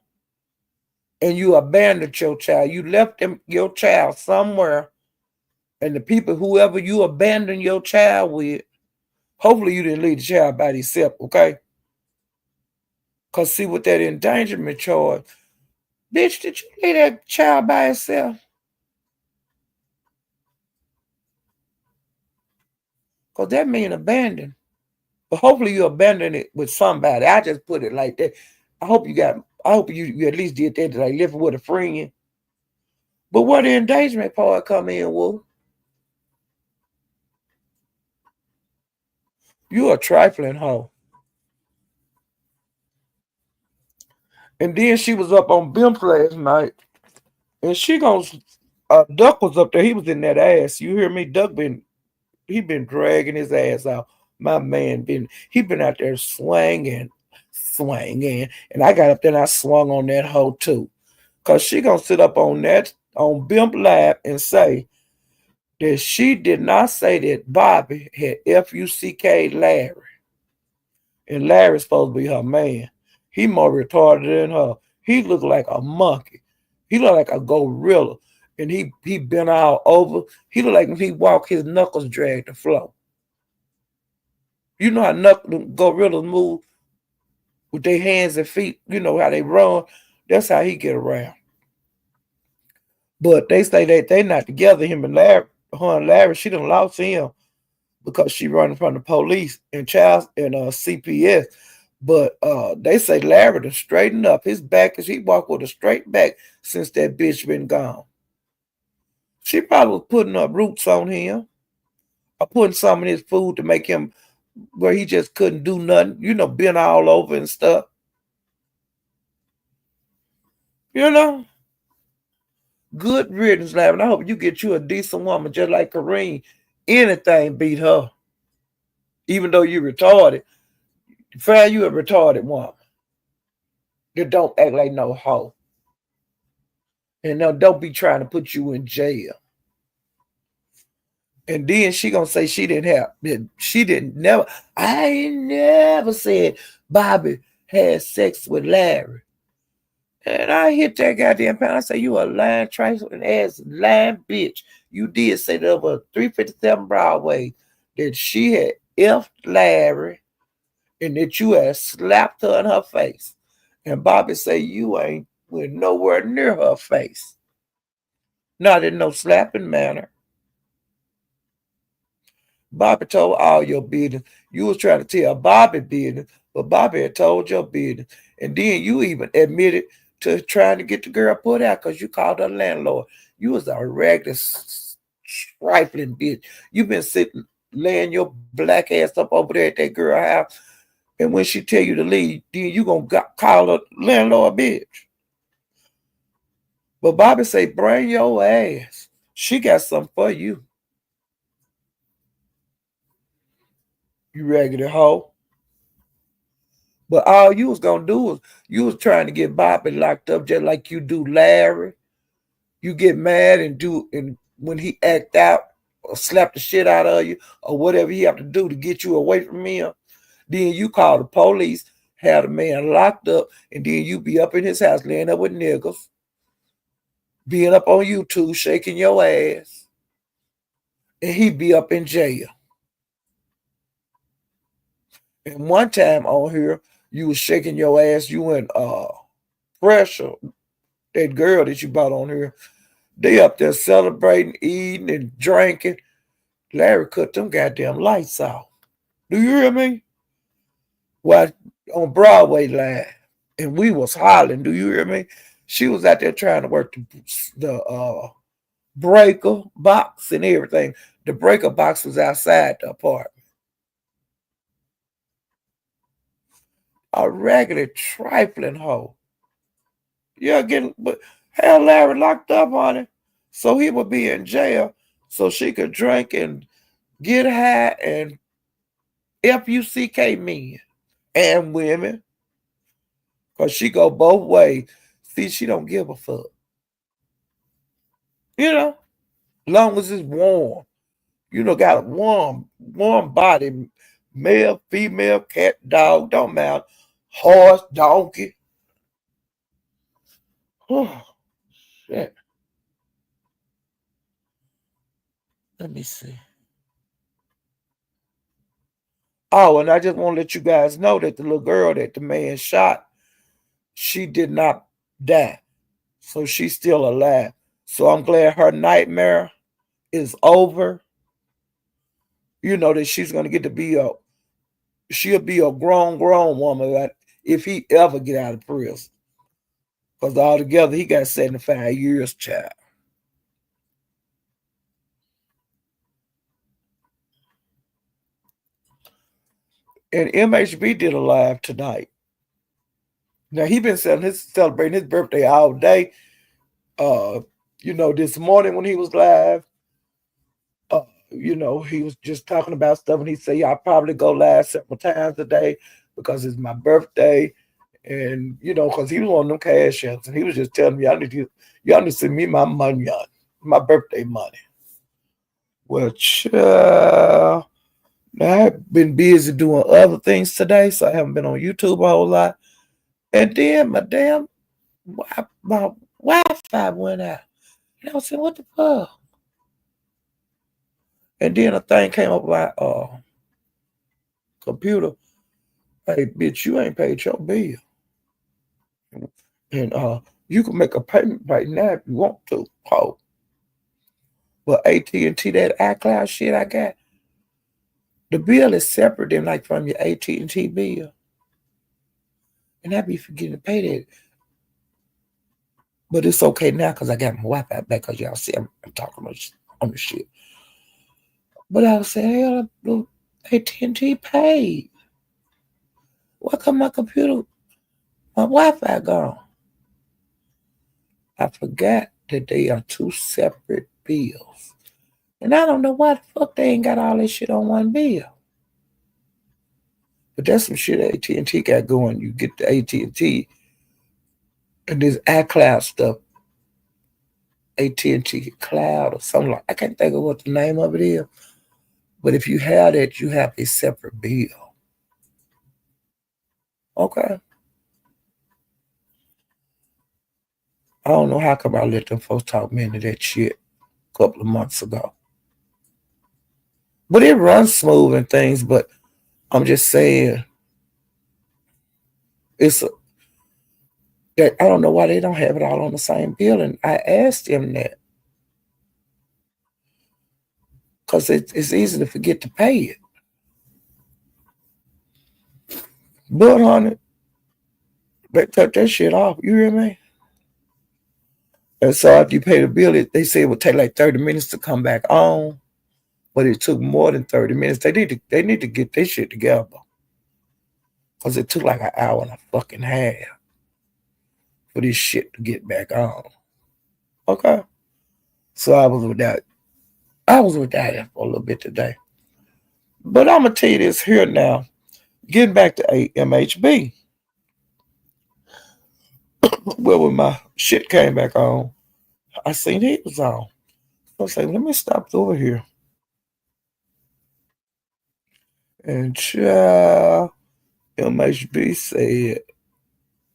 and you abandoned your child. You left your child somewhere, and the people, whoever you abandoned your child with, hopefully you didn't leave the child by itself, okay? Because see, with that endangerment charge, bitch, did you leave that child by itself? Because that means abandon. But hopefully you abandoned it with somebody. I just put it like that. I hope you at least did that, like living with a friend. But where the endangerment part come in, Wolf? You a trifling hoe. And then she was up on Bimps last night, and she gonna Duck was up there. He was in that ass. You hear me? He been dragging his ass out. My man he been out there swinging, and I got up there and I swung on that hoe too, cause she gonna sit up on Bimp Lab and say that she did not say that Bobby had FUCK Larry, and Larry's supposed to be her man. He more retarded than her. He looked like a monkey. He looked like a gorilla. And he bent all over. He looked like when he walked, his knuckles dragged the floor. You know how gorillas move with their hands and feet. You know how they run. That's how he get around. But they say that they not together. Him and Larry, her and Larry, she done lost him because she running from the police and CPS. But they say Larry done straightened up. His back is he walked with a straight back since that bitch been gone. She probably was putting up roots on him or putting some in his food to make him where he just couldn't do nothing, been all over and stuff. You know? Good riddance, Larry. And I hope you get you a decent woman just like Kareem. Anything beat her. Even though you retarded. Find you a retarded woman that don't act like no hoe. And now don't be trying to put you in jail. And then she gonna say she didn't have she didn't never I ain't never said Bobby had sex with Larry. And I hit that goddamn pound. I say, you a lying, trifling ass lying bitch. You did say that over 357 Broadway that she had effed Larry and that you had slapped her in her face. And Bobby say you ain't went nowhere near her face. Not in no slapping manner. Bobby told all your business. You was trying to tell Bobby business, but Bobby had told your business. And then you even admitted to trying to get the girl put out because you called her landlord. You was a regular trifling bitch. You been sitting, laying your black ass up over there at that girl house. And when she tell you to leave, then you gonna call her landlord bitch. But Bobby say, bring your ass. She got something for you. You raggedy hoe. But all you was gonna do was you was trying to get Bobby locked up just like you do Larry. You get mad and when he act out or slap the shit out of you or whatever he have to do to get you away from him, then you call the police, have the man locked up, and then you be up in his house laying up with niggas, being up on YouTube, shaking your ass. and he be up in jail. And one time on here, you was shaking your ass. You and Pressure, that girl that you brought on here, they up there celebrating, eating, and drinking. Larry cut them goddamn lights off. Do you hear me? What on Broadway live, and we was hollering. Do you hear me? She was out there trying to work the breaker box and everything. The breaker box was outside the apartment. A regular trifling hoe. Yeah, getting but hell Larry locked up on it. So he would be in jail so she could drink and get high and FUCK men and women. Cause she go both ways. See, she don't give a fuck. You know, long as it's warm. You know, got a warm body, male, female, cat, dog, don't matter. Horse, donkey. Oh, shit. Let me see. Oh, and I just want to let you guys know that the little girl that the man shot, she did not die. So she's still alive. So I'm glad her nightmare is over. You know that she's gonna get to be she'll be a grown woman like, if he ever get out of prison. Because altogether he got 75 years, child. And MHB did a live tonight. Now he been celebrating his birthday all day. Uh, this morning when he was live, he was just talking about stuff and he said, yeah, I'll probably go live several times a day because it's my birthday. And because he was on them cash apps and he was just telling me, y'all need to send me my money on my birthday money. Well, child, now I've been busy doing other things today, so I haven't been on YouTube a whole lot. And then my Wi-Fi went out. And I was saying, what the fuck? And then a thing came up my computer. Hey, bitch, you ain't paid your bill. And you can make a payment right now if you want to. Oh. But AT&T, that iCloud shit I got, the bill is separate than like from your AT&T bill. And I be forgetting to pay that. But it's okay now because I got my Wi-Fi back because y'all see I'm talking on the shit. But I was saying, hell, AT&T paid. Why come my computer, my Wi-Fi gone? I forgot that they are two separate bills. And I don't know why the fuck they ain't got all this shit on one bill. But that's some shit AT&T got going. You get the AT&T and this iCloud stuff, AT&T Cloud or something like. I can't think of what the name of it is. But if you have that, you have a separate bill. Okay. I don't know how come I let them folks talk me into that shit a couple of months ago. But it runs smooth and things, but I'm just saying it's that I don't know why they don't have it all on the same bill. And I asked them that because it's easy to forget to pay it. But honey, they cut that shit off. You hear me? And so after you pay the bill, they say it would take like 30 minutes to come back on. But it took more than 30 minutes. They need to get this shit together. Because it took like an hour and a fucking half for this shit to get back on. Okay. So I was without it for a little bit today. But I'm gonna tell you this here now. Getting back to MHB. Well, when my shit came back on, I seen he was on. So I said, let me stop over here. And MHB said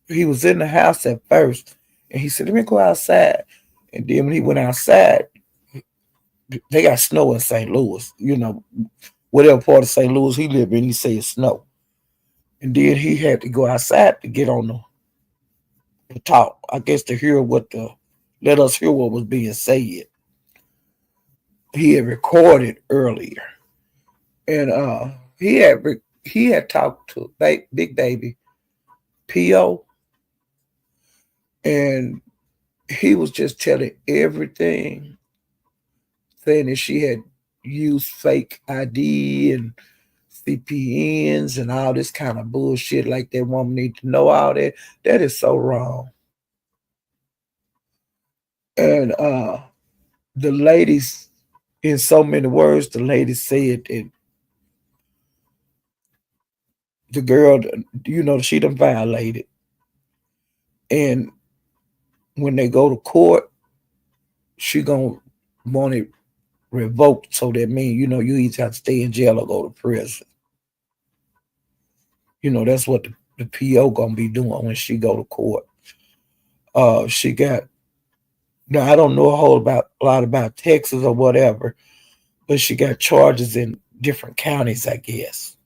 he was in the house at first. And he said, let me go outside. And then when he went outside, they got snow in St. Louis. Whatever part of St. Louis he lived in, he say it's snow. And then he had to go outside to get on the talk. I guess to hear let us hear what was being said. He had recorded earlier, and he had talked to Big Baby Po, and he was just telling everything, saying that she had used fake ID and CPNs and all this kind of bullshit. Like that woman need to know all that. That is so wrong. And the ladies, in so many words, the lady said that the girl, she done violated. And when they go to court, she gonna want it revoked. So that means, you either have to stay in jail or go to prison. That's what the PO gonna be doing when she go to court. She got now I don't know a lot about Texas or whatever, but she got charges in different counties, I guess.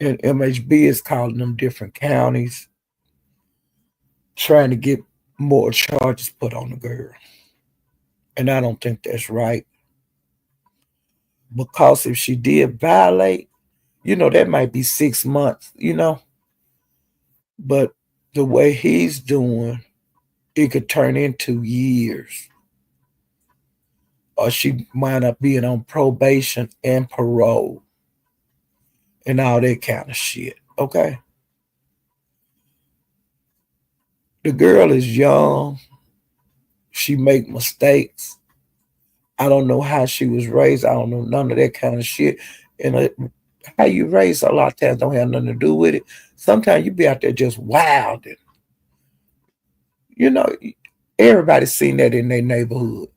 And MHB is calling them different counties, trying to get more charges put on the girl. And I don't think that's right. Because if she did violate, that might be 6 months. But the way he's doing, it could turn into years. Or she might up being on probation and parole and all that kind of shit. Okay. The girl is young. She make mistakes. I don't know how she was raised. I don't know none of that kind of shit. And how you raised a lot of times don't have nothing to do with it. Sometimes you be out there just wild. And, you know, everybody's seen that in their neighborhood.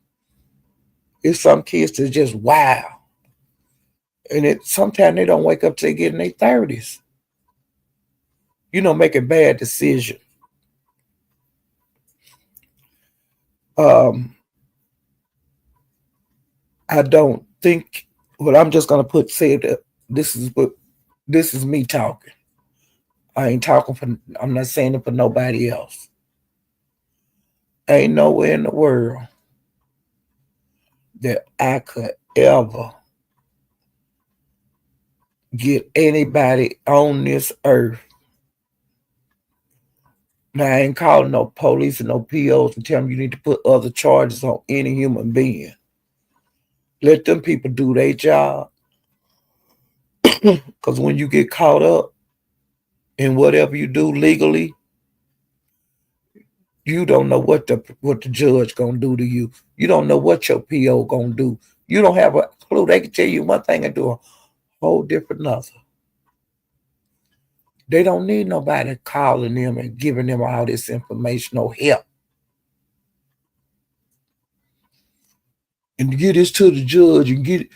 It's some kids that's just wild. And sometimes they don't wake up till they get in their 30s. Making bad decisions. I don't think. Well, I'm just gonna say that this is me talking. I ain't talking for. I'm not saying it for nobody else. Ain't nowhere in the world that I could ever get anybody on this earth. Now, I ain't calling no police and no POs and tell them you need to put other charges on any human being. Let them people do their job. Because when you get caught up in whatever you do legally, you don't know what the judge gonna do to you. You don't know what your PO gonna do. You don't have a clue. They can tell you one thing and do a whole different other. They don't need nobody calling them and giving them all this information or help. And get this to the judge and get it.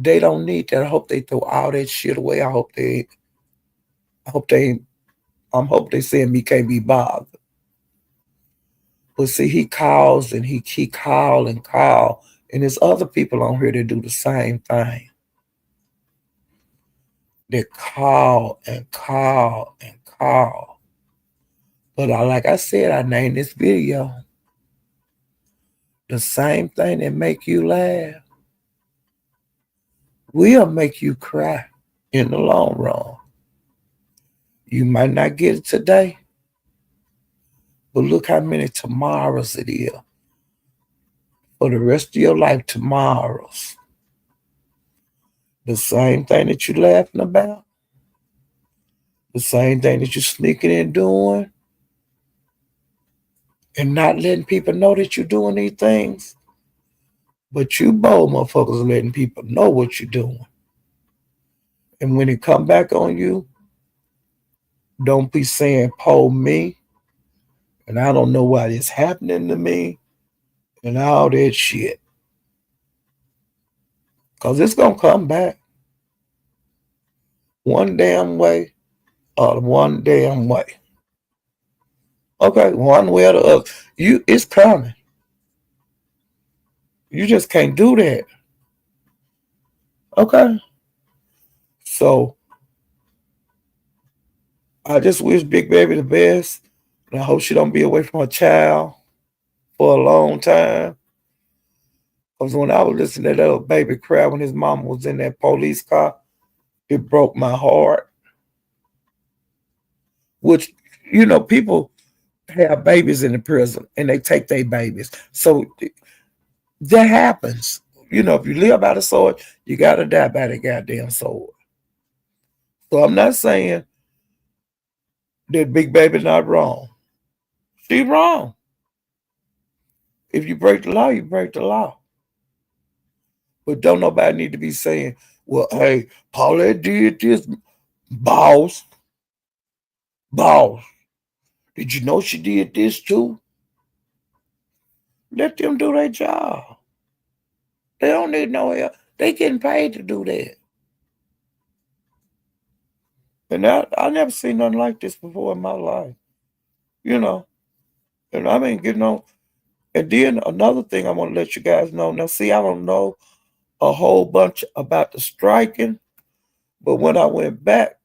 They don't need that. I hope they throw all that shit away. I hope they saying me can't be bothered. But see, he calls and he call and call. And there's other people on here that do the same thing. They call and call and call. But like I said, I named this video. The same thing that make you laugh will make you cry in the long run. You might not get it today, but look how many tomorrows it is. For the rest of your life, tomorrows. The same thing that you're laughing about, the same thing that you're sneaking and doing, and not letting people know that you're doing these things. But you bold motherfuckers are letting people know what you're doing. And when it come back on you, don't be saying, "Po me," and I don't know why this happening to me, and all that shit. Because it's going to come back one damn way or one damn way. Okay, one way or the other. It's coming. You just can't do that. Okay. So I just wish Big Baby the best. And I hope she don't be away from her child for a long time. Because when I was listening to that little baby cry when his mama was in that police car, it broke my heart. Which, people have babies in the prison and they take their babies. So that happens. If you live by the sword, you got to die by the goddamn sword. So I'm not saying that Big Baby's not wrong. She's wrong. If you break the law, you break the law. But don't nobody need to be saying, well, hey, Paulette did this. Boss, boss. Did you know she did this too? Let them do their job. They don't need no help. They getting paid to do that. And I never seen nothing like this before in my life. You know. And I mean, and then another thing I want to let you guys know. Now, see, I don't know a whole bunch about the striking, but when I went back,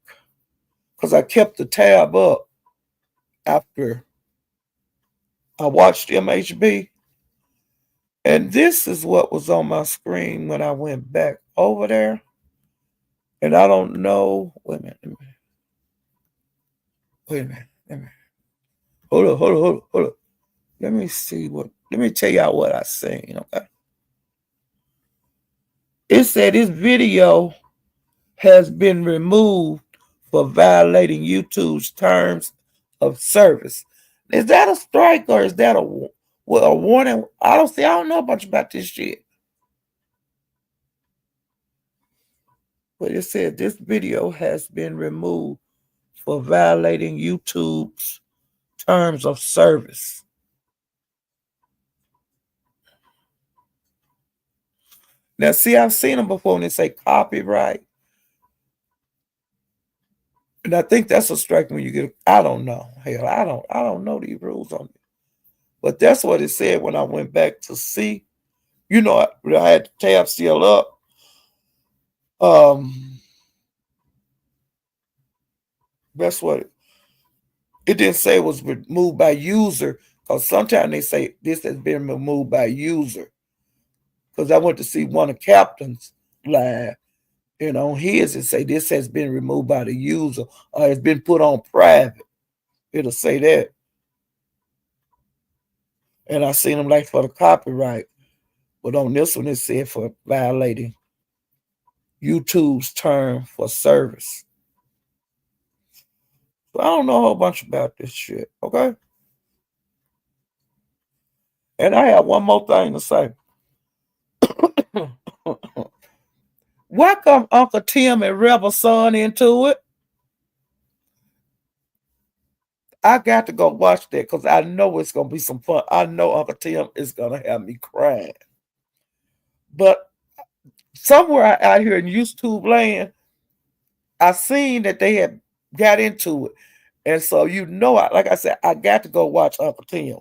because I kept the tab up after I watched MHB, and this is what was on my screen when I went back over there. And I don't know. Wait a minute. Wait a minute. Wait a minute. Hold up. Let me see let me tell y'all what I seen, okay? It said this video has been removed for violating YouTube's terms of service. Is that a strike or is that a warning? I don't know much about this shit. But it said this video has been removed for violating YouTube's terms of service. Now, see, I've seen them before when they say copyright. And I think that's a strike when you get. I don't know. Hell, I don't know these rules on it. But that's what it said when I went back to see. I had the tab still up. That's what it didn't say it was removed by user. Because sometimes they say this has been removed by user. Because I went to see one of Captain's live, and on his it say this has been removed by the user or it's been put on private. It'll say that. And I seen them like for the copyright. But on this one, it said for violating YouTube's term for service. So I don't know a whole bunch about this shit, okay? And I have one more thing to say. Why come Uncle Tim and Rebel Son into it? I got to go watch that because I know it's going to be some fun. I know Uncle Tim is going to have me crying. But somewhere out here in YouTube land, I seen that they had got into it. And so, like I said, I got to go watch Uncle Tim.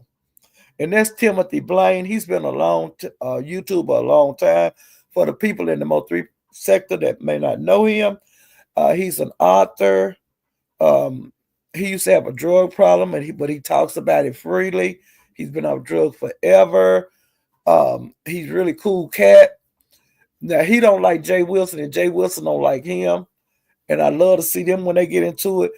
And that's Timothy Blaine. He's been a long YouTuber a long time. For the people in the Mo3 sector that may not know him, he's an author. He used to have a drug problem, but he talks about it freely. He's been off drugs forever. He's a really cool cat. Now, he don't like Jay Wilson, and Jay Wilson don't like him. And I love to see them when they get into it.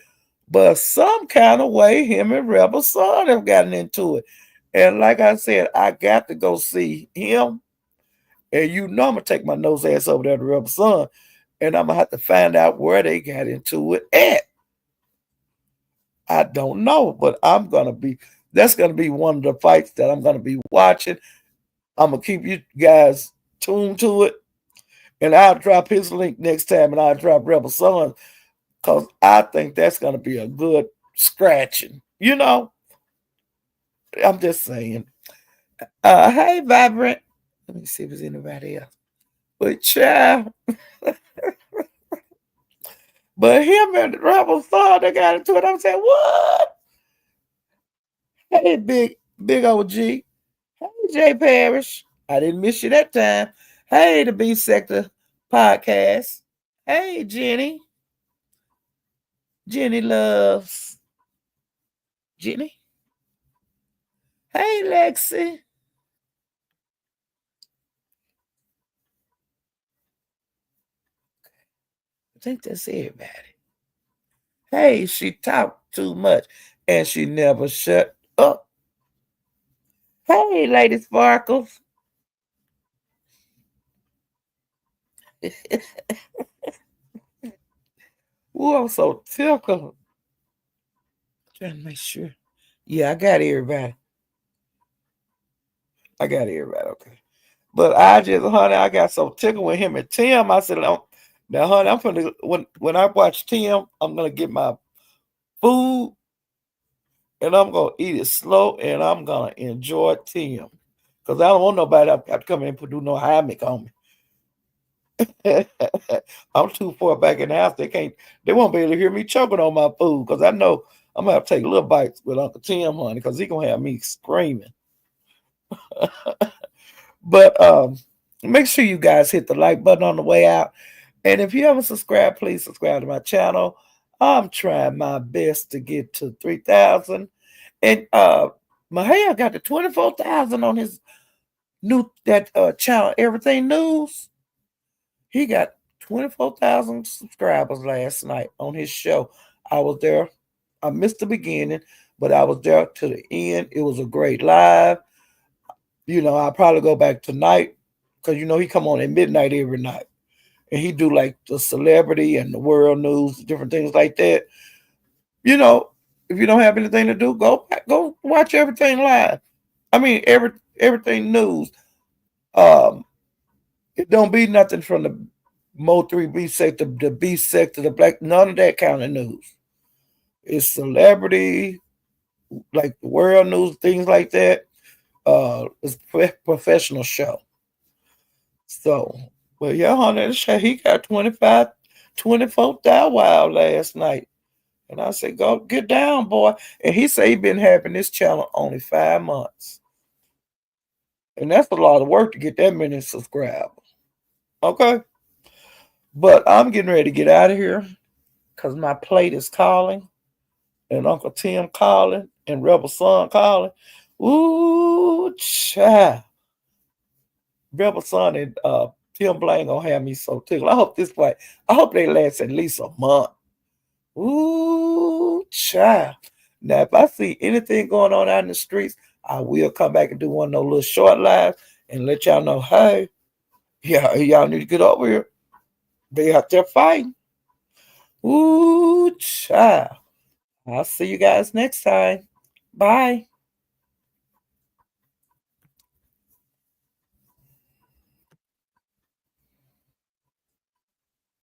But some kind of way, him and Rebel Son have gotten into it. And like I said, I got to go see him. And I'm going to take my nose ass over there to Rebel Son. And I'm going to have to find out where they got into it at. I don't know, but that's going to be one of the fights that I'm going to be watching. I'm going to keep you guys tuned to it. And I'll drop his link next time, and I'll drop Rebel Son, because I think that's going to be a good scratching. I'm just saying. Hey, Vibrant. Let me see if there's anybody else. But child. But him and Rebel Son, they got into it. I'm saying, what? Hey, big OG. Hey, Jay Parrish. I didn't miss you that time. Hey, the B Sector podcast. Hey, Jenny. Jenny loves Jenny. Hey, Lexi. I think that's everybody. Hey, she talked too much and she never shut up. Hey, Lady Sparkles. Ooh, I'm so tickled. Trying to make sure. Yeah, I got everybody. I got everybody. Okay. But I just, honey, I got so tickled with him and Tim. I said, "Oh, now, honey, I'm gonna when I watch Tim, I'm gonna get my food and I'm gonna eat it slow and I'm gonna enjoy Tim. Cause I don't want nobody to come in and do no hammock on me. I'm too far back in the house. They won't be able to hear me choking on my food. Cause I know I'm gonna have to take little bites with Uncle Tim, honey, cause he gonna have me screaming. But make sure you guys hit the like button on the way out. And if you haven't subscribed, please subscribe to my channel. I'm trying my best to get to 3,000. And Mahia got the 24,000 on his new that channel, Everything News. He got 24,000 subscribers last night on his show. I was there. I missed the beginning, but I was there to the end. It was a great live. I'll probably go back tonight because he come on at midnight every night. And he do like the celebrity and the world news, different things like that. You know, if you don't have anything to do, go watch everything live. I mean, everything news. Um, it don't be nothing from the Mo3 B sector, the B sector, the black, none of that kind of news. It's celebrity, like the world news, things like that. It's a professional show. So, well, yeah, honey, he got 25, 24,000 wild last night. And I said, go get down, boy. And he said he been having this channel only 5 months. And that's a lot of work to get that many subscribers. Okay. But I'm getting ready to get out of here because my plate is calling and Uncle Tim calling and Rebel Son calling. Ooh, child. Rebel Son and Tim Blaine gonna have me so tickled. I hope they last at least a month. Ooh, child. Now, if I see anything going on out in the streets, I will come back and do one of those little short lives and let y'all know, hey, yeah, y'all need to get over here. They out there fighting. Ooh, child. I'll see you guys next time. Bye.